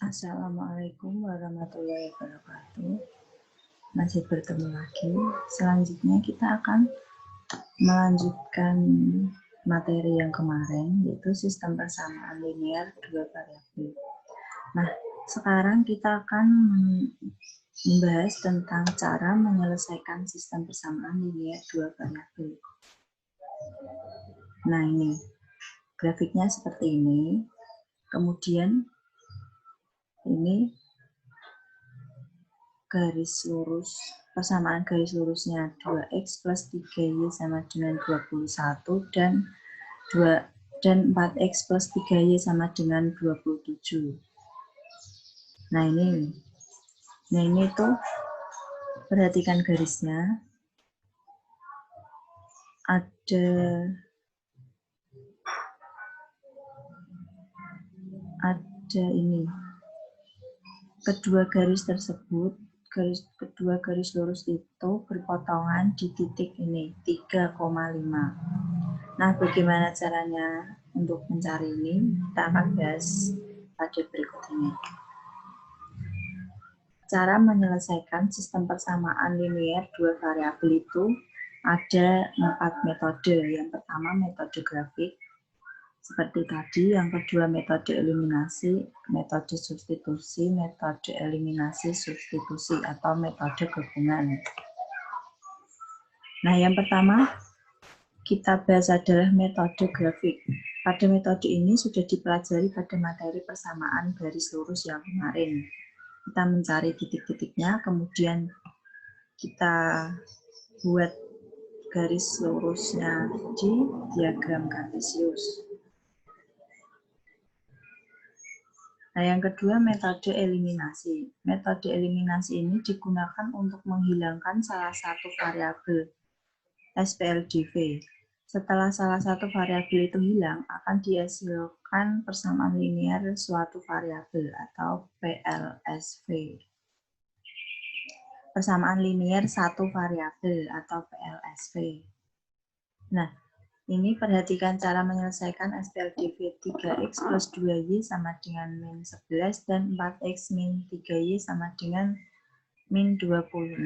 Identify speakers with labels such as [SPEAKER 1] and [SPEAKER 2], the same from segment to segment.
[SPEAKER 1] Assalamualaikum warahmatullahi wabarakatuh. Masih bertemu lagi. Selanjutnya kita akan melanjutkan materi yang kemarin, yaitu sistem persamaan linear dua variabel. Nah, sekarang kita akan membahas tentang cara menyelesaikan sistem persamaan linear dua variabel. Nah, ini grafiknya seperti ini. Kemudian ini garis lurus, persamaan garis lurusnya 2x plus 3y sama dengan 21 dan 4x plus 3y sama dengan 27. Nah ini tuh perhatikan garisnya, ada ini, kedua garis tersebut, kedua garis lurus itu berpotongan di titik ini 3,5. Nah, bagaimana caranya untuk mencari ini? Kita akan bahas pada berikut ini. Cara menyelesaikan sistem persamaan linear dua variabel itu ada 4 metode. Yang pertama metode grafik, seperti tadi. Yang kedua metode eliminasi, metode substitusi, metode eliminasi substitusi, atau metode gabungan. Nah, yang pertama kita bahas adalah metode grafik. Pada metode ini sudah dipelajari pada materi persamaan garis lurus yang kemarin. Kita mencari titik-titiknya, kemudian kita buat garis lurusnya di diagram kartesius. Nah, yang kedua metode eliminasi. Metode eliminasi ini digunakan untuk menghilangkan salah satu variabel SPLDV. Setelah salah satu variabel itu hilang, akan dihasilkan persamaan linear suatu variabel atau PLSV. Persamaan linear satu variabel atau PLSV. Nah, ini perhatikan cara menyelesaikan SPLDV 3x plus 2y sama dengan min 11 dan 4x min 3y sama dengan min 26.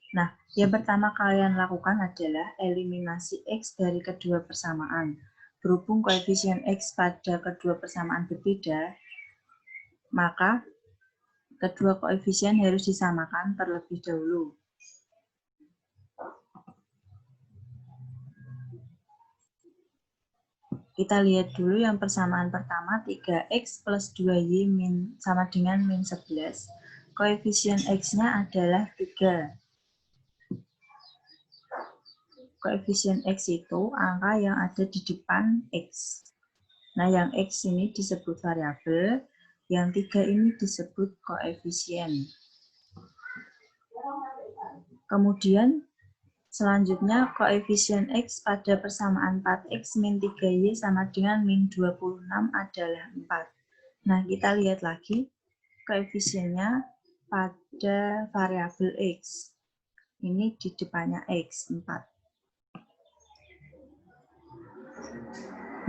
[SPEAKER 1] Nah, yang pertama kalian lakukan adalah eliminasi x dari kedua persamaan. Berhubung koefisien x pada kedua persamaan berbeda, maka kedua koefisien harus disamakan terlebih dahulu. Kita lihat dulu yang persamaan pertama, 3x plus 2y sama dengan min 11. Koefisien x-nya adalah 3. Koefisien x itu angka yang ada di depan x. Nah, yang x ini disebut variabel, yang 3 ini disebut koefisien. Kemudian selanjutnya koefisien x pada persamaan 4x min 3y sama dengan min 26 adalah 4. Nah, kita lihat lagi koefisiennya pada variabel x. Ini di depannya x, 4.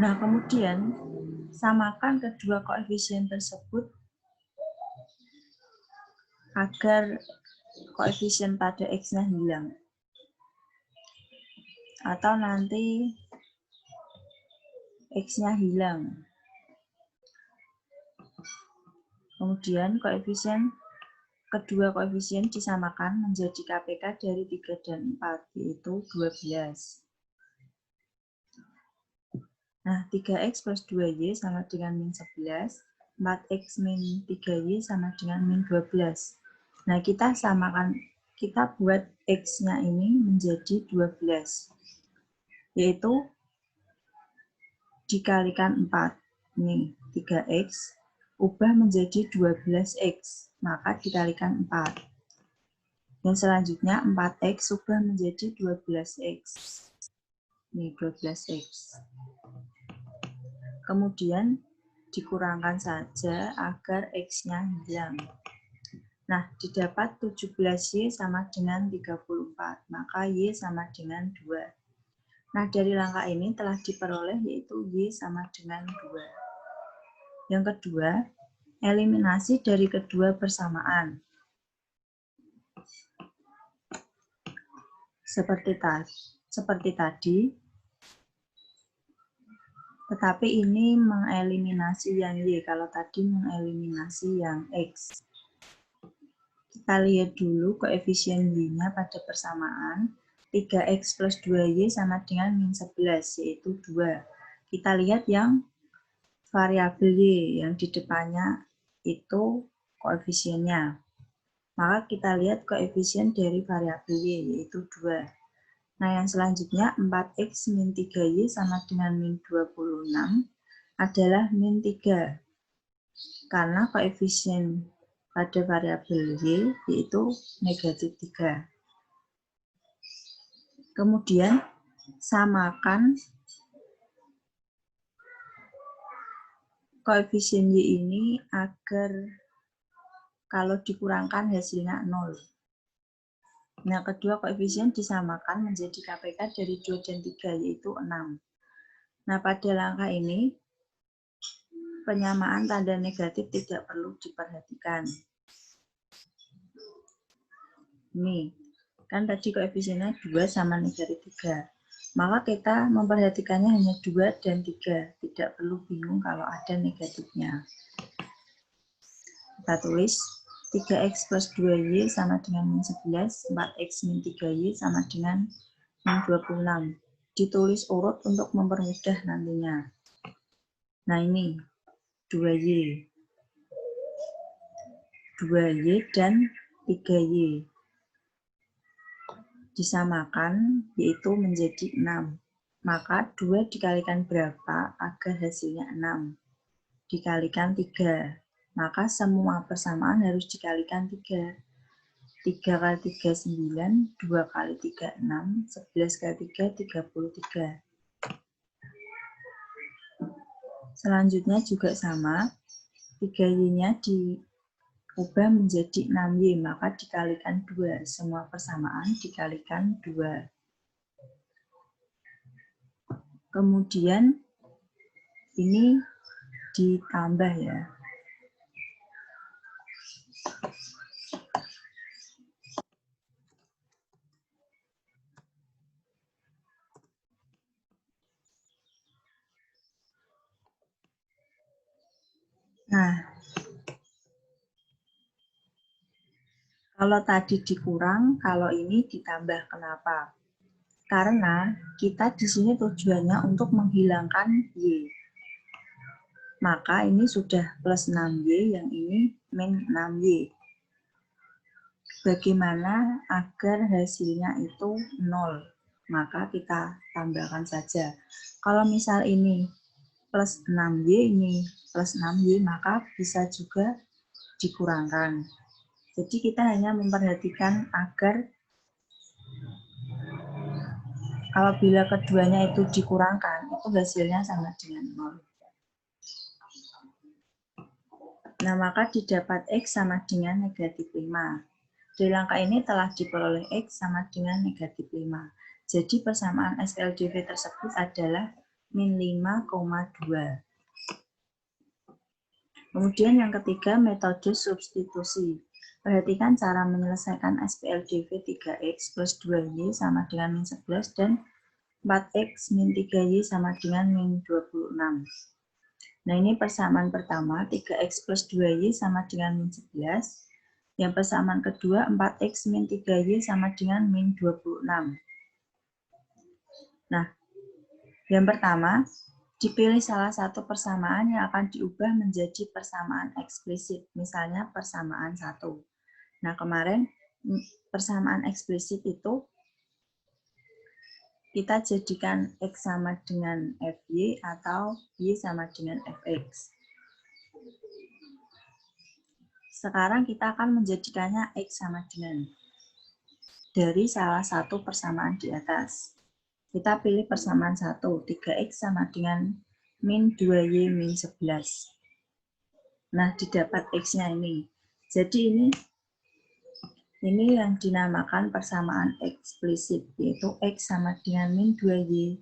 [SPEAKER 1] Nah, kemudian samakan kedua koefisien tersebut agar koefisien pada x-nya hilang. Atau nanti x-nya hilang. Kemudian kedua koefisien disamakan menjadi KPK dari 3 dan 4, yaitu 12. Nah, 3x plus 2y sama dengan min 11, 4x min 3y sama dengan min 12. Nah, kita buat x-nya ini menjadi 12, yaitu dikalikan 4. Nih, 3x ubah menjadi 12x, maka dikalikan 4. Dan selanjutnya 4x ubah menjadi 12x. Nih, 12x. Kemudian dikurangkan saja agar x-nya hilang. Nah, didapat 17y sama dengan 34, maka y sama dengan 2. Nah, dari langkah ini telah diperoleh yaitu y sama dengan 2. Yang kedua, eliminasi dari kedua persamaan. Seperti tadi, tetapi ini mengeliminasi yang Y, kalau tadi mengeliminasi yang X. Kita lihat dulu koefisien Y-nya pada persamaan. 3X plus 2Y sama dengan min 11, yaitu 2. Kita lihat yang variabel Y, yang di depannya itu koefisiennya. Maka kita lihat koefisien dari variabel Y, yaitu 2. Nah, yang selanjutnya 4X min 3Y sama dengan min 26 adalah min 3. Karena koefisien pada variabel Y yaitu negatif 3. Kemudian samakan koefisien Y ini agar kalau dikurangkan hasilnya 0. Nah, kedua koefisien disamakan menjadi KPK dari 2 dan 3, yaitu 6. Nah, pada langkah ini, penyamaan tanda negatif tidak perlu diperhatikan. Ini, kan tadi koefisiennya 2 sama negatif 3. Maka kita memperhatikannya hanya 2 dan 3. Tidak perlu bingung kalau ada negatifnya. Kita tulis 3X plus 2Y sama dengan min 11, 4X min 3Y sama dengan min 26. Ditulis urut untuk mempermudah nantinya. Nah ini, 2Y. 2Y dan 3Y. Disamakan, yaitu menjadi 6. Maka 2 dikalikan berapa agar hasilnya 6? Dikalikan 3. Maka semua persamaan harus dikalikan 3. 3 kali 3, 9. 2 kali 3, 6. 11 kali 3, 33. Selanjutnya juga sama. 3Y-nya diubah menjadi 6Y. Maka dikalikan 2. Semua persamaan dikalikan 2. Kemudian ini ditambah ya. Nah, kalau tadi dikurang, kalau ini ditambah. Kenapa? Karena kita di sini tujuannya untuk menghilangkan Y. Maka ini sudah plus 6Y, yang ini min 6Y. Bagaimana agar hasilnya itu 0? Maka kita tambahkan saja. Kalau misal ini plus 6Y, ini plus 6Y, maka bisa juga dikurangkan. Jadi kita hanya memperhatikan agar apabila keduanya itu dikurangkan, itu hasilnya sama dengan 0. Nah, maka didapat X sama dengan negatif 5. Di langkah ini telah diperoleh X sama dengan negatif 5. Jadi persamaan SPLDV tersebut adalah min 5,2. Kemudian yang ketiga, metode substitusi. Perhatikan cara menyelesaikan SPLDV 3X plus 2Y sama dengan min 11 dan 4X min 3Y sama dengan min 26. Nah, ini persamaan pertama, 3X plus 2Y sama dengan min 11. Yang persamaan kedua, 4X min 3Y sama dengan min 26. Nah, yang pertama, dipilih salah satu persamaan yang akan diubah menjadi persamaan eksplisit, misalnya persamaan 1. Nah, kemarin persamaan eksplisit itu kita jadikan X sama dengan FY atau Y sama dengan Fx. Sekarang kita akan menjadikannya X sama dengan dari salah satu persamaan di atas. Kita pilih persamaan 1, 3X sama dengan min 2Y min 11. Nah, didapat X-nya ini. Jadi ini yang dinamakan persamaan eksplisit, yaitu X sama dengan min 2Y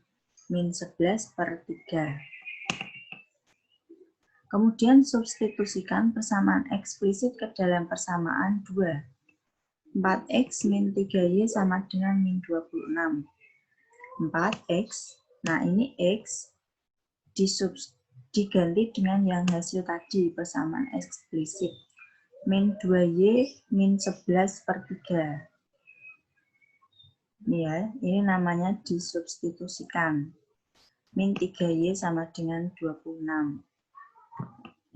[SPEAKER 1] min 11 per 3. Kemudian substitusikan persamaan eksplisit ke dalam persamaan 2. 4x min 3y sama dengan min 26. 4x, nah ini x diganti dengan yang hasil tadi, persamaan eksplisit. Min 2y min 11 per 3. Ini ya, ini namanya disubstitusikan. Min 3y sama dengan 26.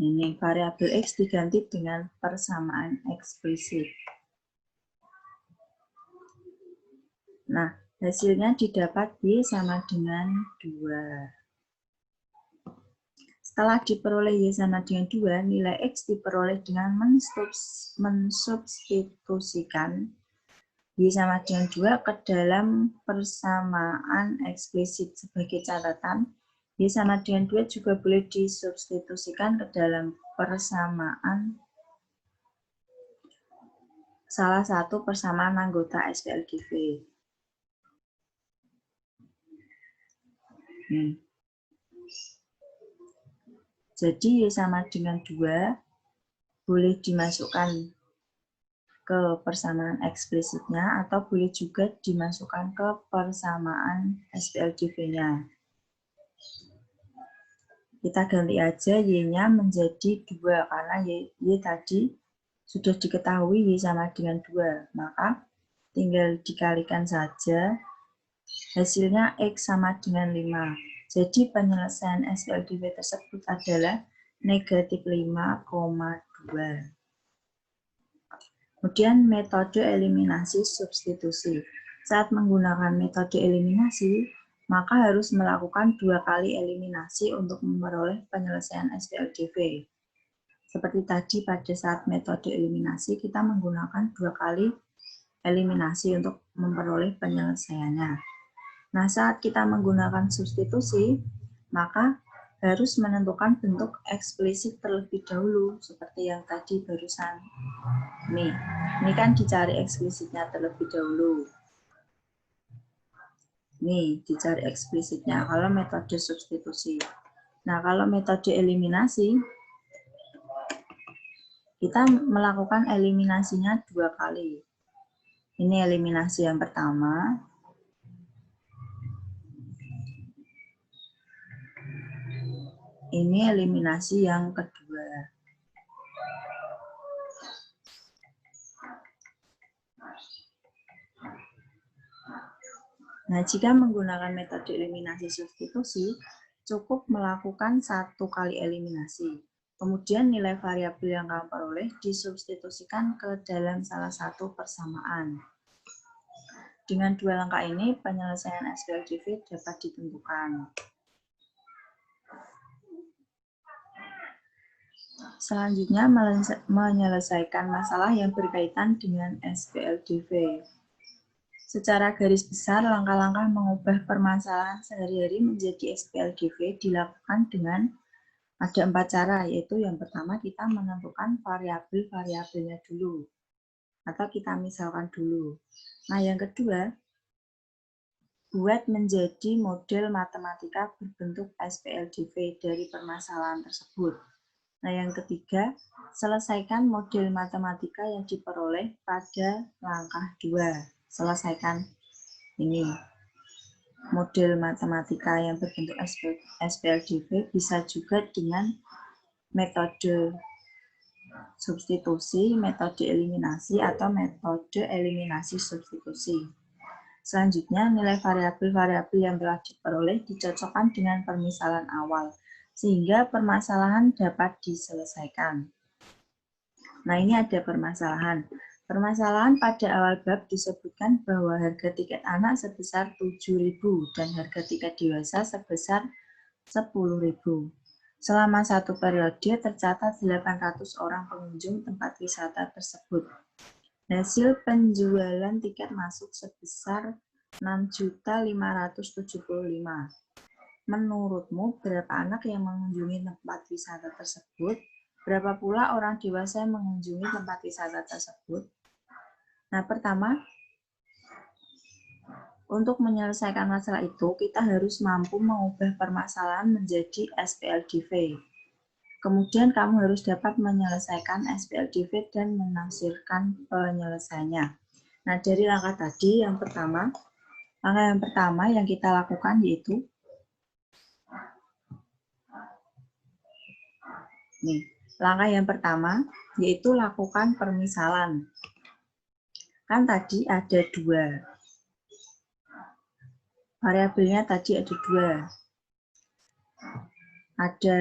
[SPEAKER 1] Ini variabel x diganti dengan persamaan eksplisit. Nah, hasilnya didapat y sama dengan 2. Setelah diperoleh y sama dengan 2, nilai x diperoleh dengan mensubstitusikan y sama dengan 2 ke dalam persamaan eksplisit. Sebagai catatan, y sama dengan 2 juga boleh disubstitusikan ke dalam persamaan salah satu persamaan anggota SPLGV. Jadi y sama dengan 2 boleh dimasukkan ke persamaan eksplisitnya atau boleh juga dimasukkan ke persamaan SPLGV-nya. Kita ganti aja y-nya menjadi 2 karena y tadi sudah diketahui y sama dengan 2. Maka tinggal dikalikan saja, hasilnya x sama dengan 5. Jadi penyelesaian SPLGV tersebut adalah negatif 5,2. Kemudian metode eliminasi substitusi. Saat menggunakan metode eliminasi, maka harus melakukan 2 kali eliminasi untuk memperoleh penyelesaian SPLGV. Seperti tadi pada saat metode eliminasi, kita menggunakan 2 kali eliminasi untuk memperoleh penyelesaiannya. Nah, saat kita menggunakan substitusi, maka harus menentukan bentuk eksplisit terlebih dahulu, seperti yang tadi barusan. Ini kan dicari eksplisitnya terlebih dahulu. Nih, dicari eksplisitnya kalau metode substitusi. Nah, kalau metode eliminasi, kita melakukan eliminasinya 2 kali. Ini eliminasi yang pertama. Ini eliminasi yang kedua. Nah, jika menggunakan metode eliminasi substitusi, cukup melakukan 1 kali eliminasi. Kemudian nilai variabel yang kamu peroleh disubstitusikan ke dalam salah satu persamaan. Dengan 2 langkah ini, penyelesaian SPLGV dapat ditentukan. Selanjutnya, menyelesaikan masalah yang berkaitan dengan SPLGV. Secara garis besar, langkah-langkah mengubah permasalahan sehari-hari menjadi SPLGV dilakukan dengan ada 4 cara, yaitu yang pertama kita menentukan variabel-variabelnya dulu, atau kita misalkan dulu. Nah, yang kedua, buat menjadi model matematika berbentuk SPLGV dari permasalahan tersebut. Nah, yang ketiga, selesaikan model matematika yang diperoleh pada langkah 2. Selesaikan ini. Model matematika yang berbentuk SPLGV bisa juga dengan metode substitusi, metode eliminasi, atau metode eliminasi substitusi. Selanjutnya, nilai variabel-variabel yang telah diperoleh dicocokkan dengan permisalan awal, sehingga permasalahan dapat diselesaikan. Nah, ini ada permasalahan. Permasalahan pada awal bab disebutkan bahwa harga tiket anak sebesar 7.000 dan harga tiket dewasa sebesar 10.000. Selama satu periode tercatat 800 orang pengunjung tempat wisata tersebut. Hasil penjualan tiket masuk sebesar 6.575. Menurutmu berapa anak yang mengunjungi tempat wisata tersebut? Berapa pula orang dewasa yang mengunjungi tempat wisata tersebut? Nah, pertama, untuk menyelesaikan masalah itu, kita harus mampu mengubah permasalahan menjadi SPLGV. Kemudian kamu harus dapat menyelesaikan SPLDV dan menafsirkan penyelesaiannya. Nah, dari langkah tadi langkah yang pertama yang kita lakukan yaitu langkah yang pertama yaitu lakukan permisalan. Kan tadi ada dua. Variabelnya tadi ada dua. Ada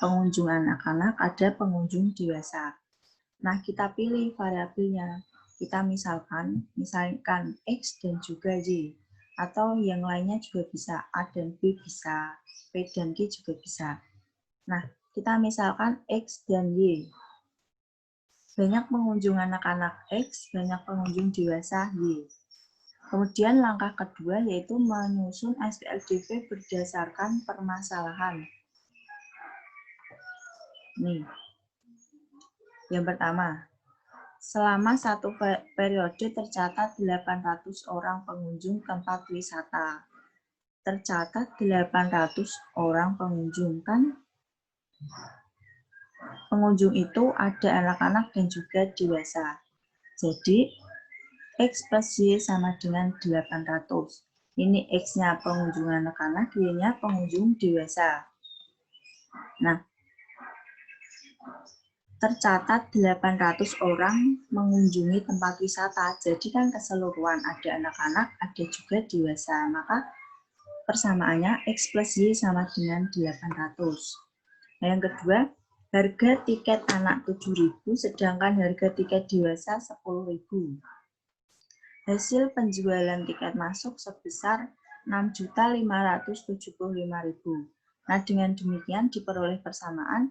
[SPEAKER 1] pengunjung anak-anak, ada pengunjung dewasa. Nah, kita pilih variabelnya. Kita misalkan X dan juga Y. Atau yang lainnya juga bisa, A dan B bisa, P dan Q juga bisa. Nah, kita misalkan X dan Y. Banyak pengunjung anak-anak X, banyak pengunjung dewasa Y. Kemudian langkah kedua yaitu menyusun SPLDV berdasarkan permasalahan. Nih, yang pertama, selama satu periode tercatat 800 orang pengunjung tempat wisata. Tercatat 800 orang pengunjung, kan? Pengunjung itu ada anak-anak dan juga dewasa. Jadi, X plus Y sama dengan 800. Ini X-nya pengunjung anak-anak, Y-nya pengunjung dewasa. Nah, tercatat 800 orang mengunjungi tempat wisata. Jadi kan keseluruhan ada anak-anak, ada juga dewasa. Maka persamaannya X plus Y sama dengan 800. Nah, yang kedua, harga tiket anak 7.000 sedangkan harga tiket dewasa 10.000. Hasil penjualan tiket masuk sebesar 6.575.000. Nah, dengan demikian diperoleh persamaan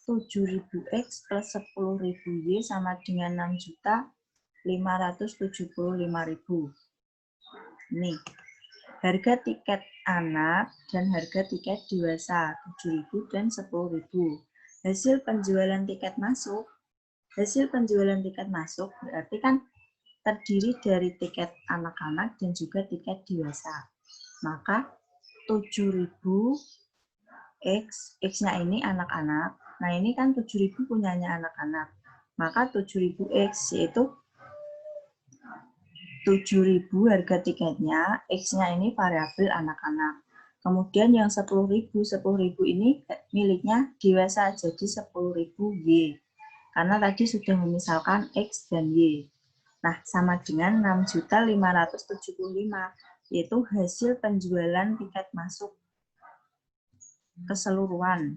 [SPEAKER 1] 7.000X plus 10.000Y sama dengan 6.575.000. Nih, harga tiket anak dan harga tiket dewasa 7.000 dan 10.000. Hasil penjualan tiket masuk berarti kan terdiri dari tiket anak-anak dan juga tiket dewasa. Maka 7.000 X-nya ini anak-anak. Nah, ini kan 7.000 punyanya anak-anak. Maka 7.000X yaitu 7.000 harga tiketnya, X-nya ini variabel anak-anak. Kemudian yang 10.000 ini miliknya dewasa, jadi 10.000Y. Karena tadi sudah memisalkan X dan Y. Nah, sama dengan 6.575, yaitu hasil penjualan tiket masuk keseluruhan.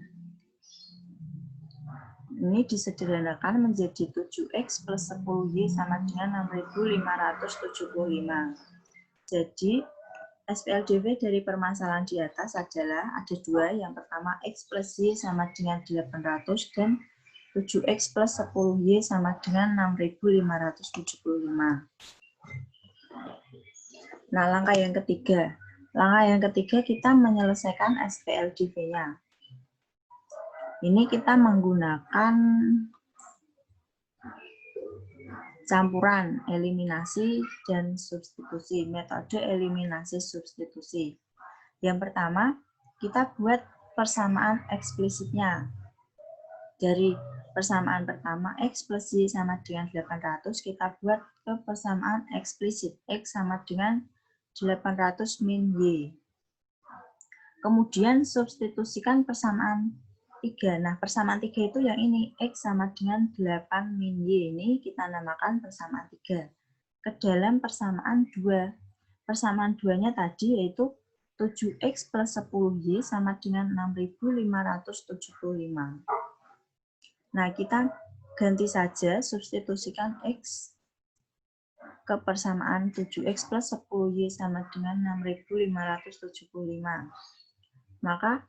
[SPEAKER 1] Ini disederhanakan menjadi 7X plus 10Y sama dengan 6.575. Jadi, SPLDV dari permasalahan di atas adalah ada dua. Yang pertama, X plus Y sama dengan 800 dan 7X plus 10Y sama dengan 6.575. Nah, langkah yang ketiga. Kita menyelesaikan SPLDV-nya. Ini kita menggunakan campuran eliminasi dan substitusi, metode eliminasi substitusi. Yang pertama, kita buat persamaan eksplisitnya. Dari persamaan pertama, X plus Y sama dengan 800, kita buat ke persamaan eksplisit, X sama dengan 800 min Y. Kemudian substitusikan persamaan 3. Nah, persamaan 3 itu yang ini, X sama dengan 8 min Y. Ini kita namakan persamaan 3. Ke dalam persamaan 2. Persamaan 2-nya tadi yaitu 7X plus 10Y sama dengan 6.575. Nah, kita ganti saja, substitusikan X ke persamaan 7X plus 10Y sama dengan 6.575. Maka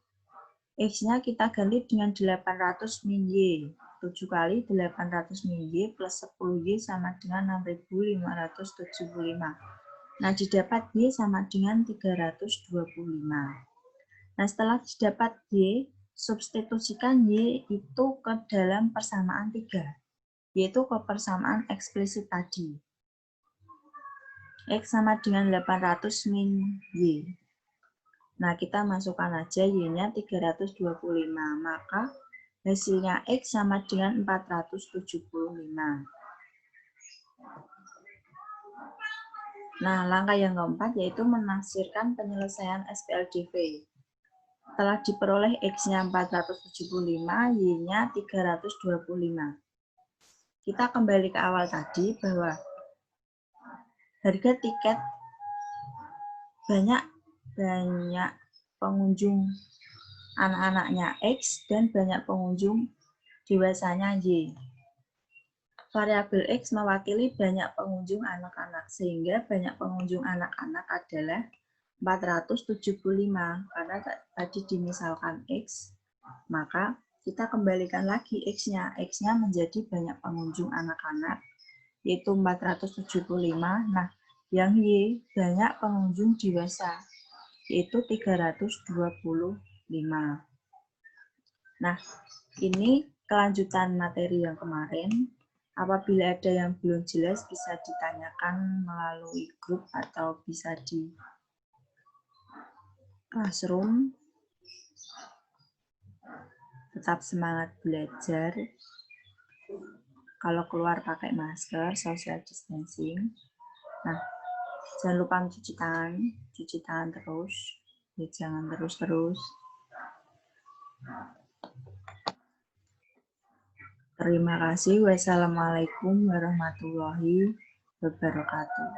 [SPEAKER 1] X-nya kita ganti dengan 800 min Y. 7 kali 800 min Y plus 10Y sama dengan 6.575. Nah, didapat Y sama dengan 325. Nah, setelah didapat Y, substitusikan Y itu ke dalam persamaan 3, yaitu ke persamaan eksplisit tadi. X sama dengan 800 min Y. Nah, kita masukkan aja Y-nya 325, maka hasilnya X sama dengan 475. Nah, langkah yang keempat yaitu menafsirkan penyelesaian SPLDV. Telah diperoleh X-nya 475, Y-nya 325. Kita kembali ke awal tadi bahwa harga tiket banyak pengunjung anak-anaknya X dan banyak pengunjung dewasanya Y. Variabel X mewakili banyak pengunjung anak-anak, sehingga banyak pengunjung anak-anak adalah 475. Karena tadi dimisalkan X, maka kita kembalikan lagi X-nya. X-nya menjadi banyak pengunjung anak-anak, yaitu 475. Nah, yang Y banyak pengunjung dewasa, yaitu 325. Nah, ini kelanjutan materi yang kemarin. Apabila ada yang belum jelas bisa ditanyakan melalui grup atau bisa di classroom. Tetap semangat belajar. Kalau keluar pakai masker, social distancing. Nah, jangan lupa cuci tangan terus. Ya, jangan terus-terus. Terima kasih. Wassalamualaikum warahmatullahi wabarakatuh.